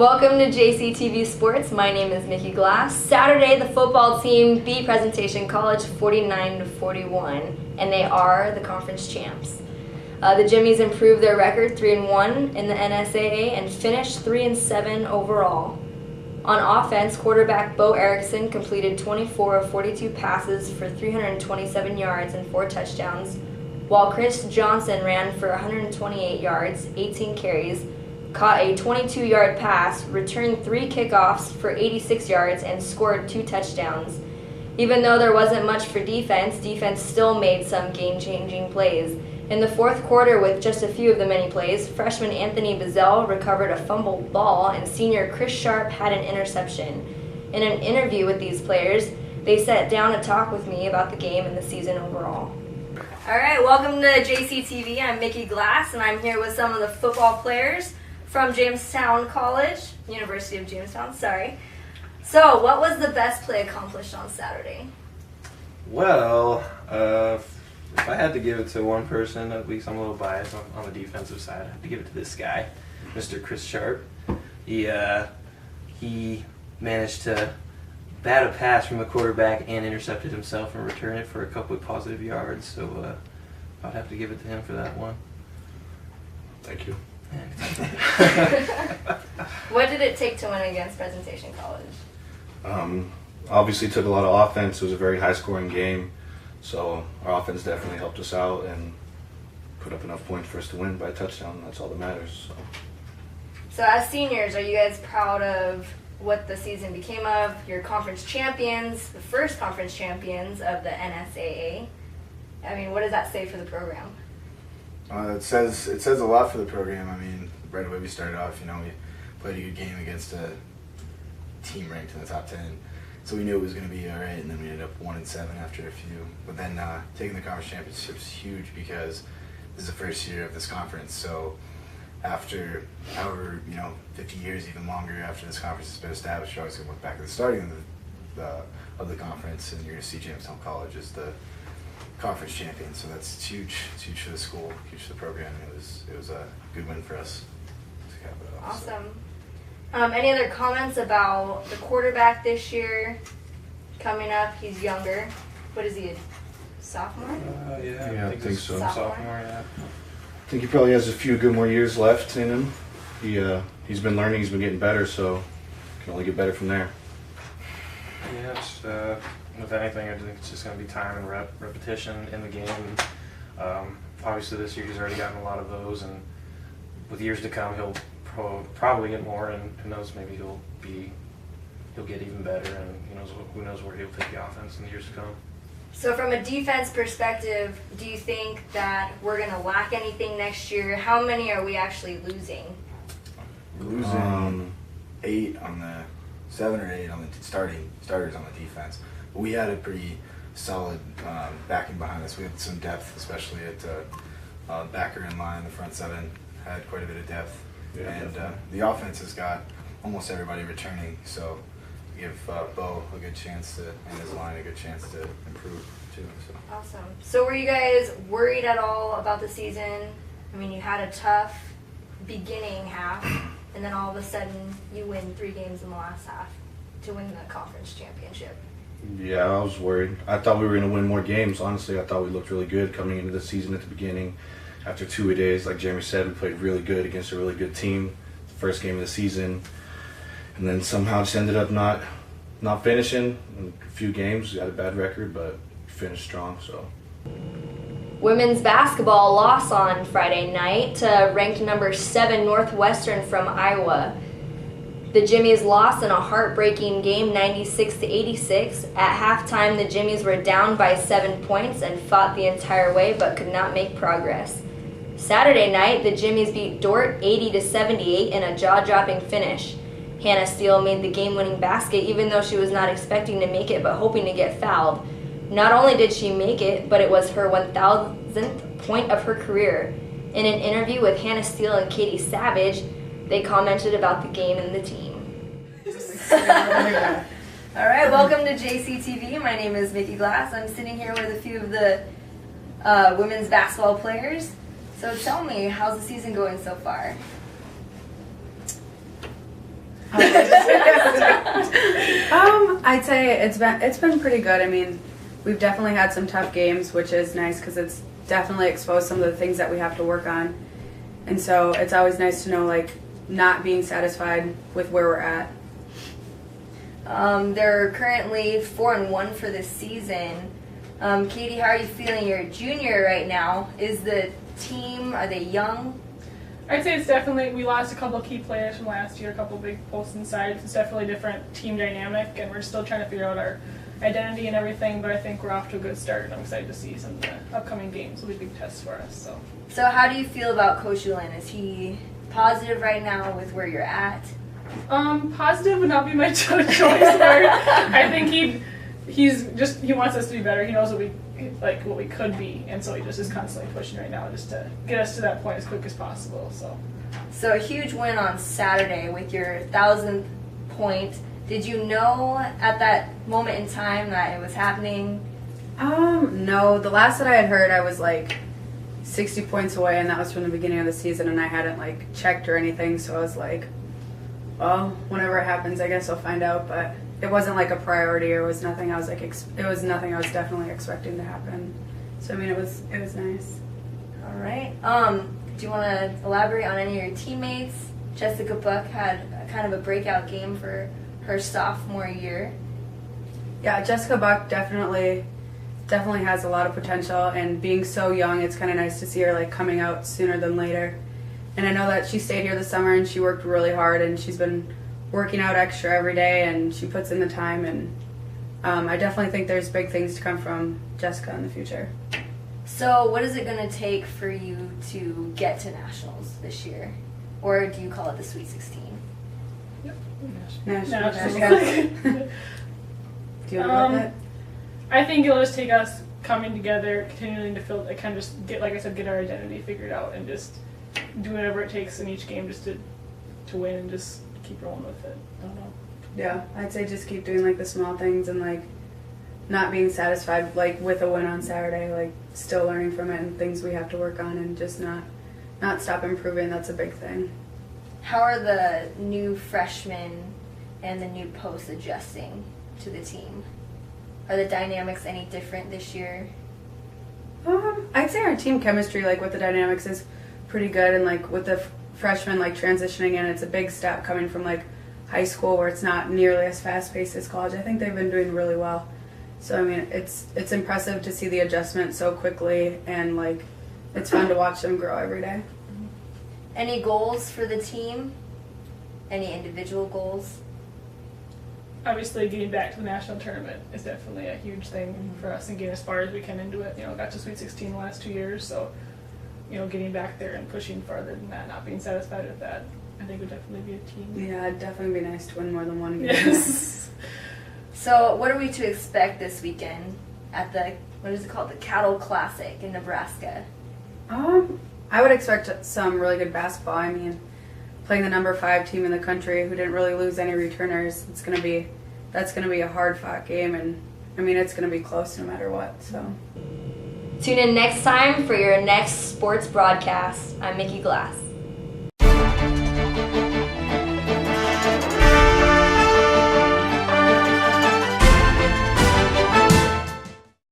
Welcome to JCTV Sports. My name is Nikki Glass. Saturday, the football team beat Presentation College 49-41, and they are the conference champs. The Jimmies improved their record 3-1 in the NSAA and finished 3-7 overall. On offense, quarterback Bo Erickson completed 24 of 42 passes for 327 yards and 4 touchdowns, while Chris Johnson ran for 128 yards, 18 carries, caught a 22-yard pass, returned 3 kickoffs for 86 yards, and scored 2 touchdowns. Even though there wasn't much for defense still made some game-changing plays. In the fourth quarter, with just a few of the many plays, freshman Anthony Bazell recovered a fumbled ball and senior Chris Sharp had an interception. In an interview with these players, they sat down to talk with me about the game and the season overall. All right, welcome to JCTV. I'm Mickey Glass, and I'm here with some of the football players from Jamestown College, University of Jamestown, sorry. So, what was the best play accomplished on Saturday? Well, if I had to give it to one person, at least I'm a little biased on the defensive side. I have to give it to this guy, Mr. Chris Sharp. He managed to bat a pass from the quarterback and intercepted himself and return it for a couple of positive yards. So I'd have to give it to him for that one. Thank you. What did it take to win against Presentation College? Obviously took a lot of offense. It was a very high-scoring game. So our offense definitely helped us out and put up enough points for us to win by a touchdown. That's all that matters. So as seniors, are you guys proud of what the season became of? Your conference champions, the first conference champions of the NSAA. I mean, what does that say for the program? It says a lot for the program. I mean, right away we started off, we played a good game against a team ranked in the top 10. So we knew it was going to be all right, and then we ended up 1-7 after a few. But then taking the conference championship is huge because this is the first year of this conference. So after however 50 years, even longer after this conference has been established, you're always going to look back at the starting of the conference, and you're going to see Jamestown College as the conference champion. So that's huge. It's huge for the school, huge for the program. It was a good win for us to cap it off. Awesome. Any other comments about the quarterback this year coming up? He's younger. What is he, a sophomore? Yeah, I think so. Sophomore, yeah. I think he probably has a few good more years left in him. He's been learning. He's been getting better. So can only get better from there. Yeah, it's, with anything, I think it's just going to be time and repetition in the game. Obviously, this year he's already gotten a lot of those, and with years to come, he'll probably get more, and who knows, maybe he'll get even better, and who knows where he'll take the offense in the years to come. So from a defense perspective, do you think that we're going to lack anything next year? How many are we actually losing? We're losing 7 or 8 on the starters on the defense. But we had a pretty solid backing behind us. We had some depth, especially at backer in line. The front 7 had quite a bit of depth. Yeah, and definitely. the offense has got almost everybody returning, so give Bo a good chance to, and his line a good chance to improve too. So. Awesome. So were you guys worried at all about the season? I mean, you had a tough beginning half, and then all of a sudden you win 3 games in the last half to win the conference championship. Yeah, I was worried. I thought we were going to win more games. Honestly, I thought we looked really good coming into the season at the beginning. After 2 days, like Jeremy said, we played really good against a really good team. The first game of the season. And then somehow just ended up not finishing. In a few games, we had a bad record, but finished strong. So. Women's basketball lost on Friday night to ranked number 7 Northwestern from Iowa. The Jimmies lost in a heartbreaking game, 96-86. At halftime, the Jimmies were down by 7 points and fought the entire way, but could not make progress. Saturday night, the Jimmies beat Dort 80-78 in a jaw-dropping finish. Hannah Steele made the game-winning basket, even though she was not expecting to make it, but hoping to get fouled. Not only did she make it, but it was her 1,000th point of her career. In an interview with Hannah Steele and Katie Savage, they commented about the game and the team. All right, welcome to JCTV. My name is Mickey Glass. I'm sitting here with a few of the women's basketball players. So tell me, how's the season going so far? I'd say it's been pretty good. I mean, we've definitely had some tough games, which is nice because it's definitely exposed some of the things that we have to work on. And so it's always nice to know, like, not being satisfied with where we're at. They're currently 4-1 for this season. Katie, how are you feeling? You're a junior right now. Is the team, are they young? I'd say it's definitely, we lost a couple of key players from last year, a couple of big posts inside. It's definitely a different team dynamic, and we're still trying to figure out our identity and everything, but I think we're off to a good start, and I'm excited to see some of the upcoming games. Will be big tests for us. So how do you feel about Coach Ulin? Is he positive right now with where you're at? Positive would not be my choice word. I think he wants us to be better. He knows what we could be, and so he just is constantly pushing right now just to get us to that point as quick as possible. So a huge win on Saturday with your 1,000th point. Did you know at that moment in time that it was happening? No. The last that I had heard, I was like 60 points away, and that was from the beginning of the season, and I hadn't like checked or anything, so I was like, well, whenever it happens, I guess I'll find out. But it wasn't like a priority, or it was nothing I was like it was nothing I was definitely expecting to happen. So I mean, it was nice. All right. Do you want to elaborate on any of your teammates? Jessica Buck had kind of a breakout game for her sophomore year. Yeah, Jessica Buck definitely has a lot of potential, and being so young, it's kind of nice to see her like coming out sooner than later. And I know that she stayed here this summer and she worked really hard, and she's been working out extra every day, and she puts in the time, and I definitely think there's big things to come from Jessica in the future. So what is it going to take for you to get to Nationals this year? Or do you call it the Sweet 16? Nationals. Do you want to go with it? I think it'll just take us coming together, continuing to feel, like, kind of just get, like I said, get our identity figured out, and just do whatever it takes in each game just to win, and just keep rolling with it. I don't know. Yeah, I'd say just keep doing like the small things, and like not being satisfied like with a win on Saturday, like still learning from it and things we have to work on, and just not stop improving. That's a big thing. How are the new freshmen and the new posts adjusting to the team? Are the dynamics any different this year? I'd say our team chemistry, like with the dynamics, is pretty good, and like with the freshmen like transitioning in, it's a big step coming from like high school where it's not nearly as fast paced as college. I think they've been doing really well. So I mean, it's impressive to see the adjustment so quickly, and like it's fun to watch them grow every day. Any goals for the team? Any individual goals? Obviously, getting back to the national tournament is definitely a huge thing for us, and getting as far as we can into it. Got to Sweet 16 the last 2 years, so getting back there and pushing farther than that, not being satisfied with that, I think would definitely be a team. Yeah, it'd definitely be nice to win more than one game. Yes. So what are we to expect this weekend at the, what is it called, the Cattle Classic in Nebraska? I would expect some really good basketball. I mean, playing the number 5 team in the country who didn't really lose any returners, that's gonna be a hard fought game, and I mean it's gonna be close no matter what. So tune in next time for your next sports broadcast. I'm Mickey Glass.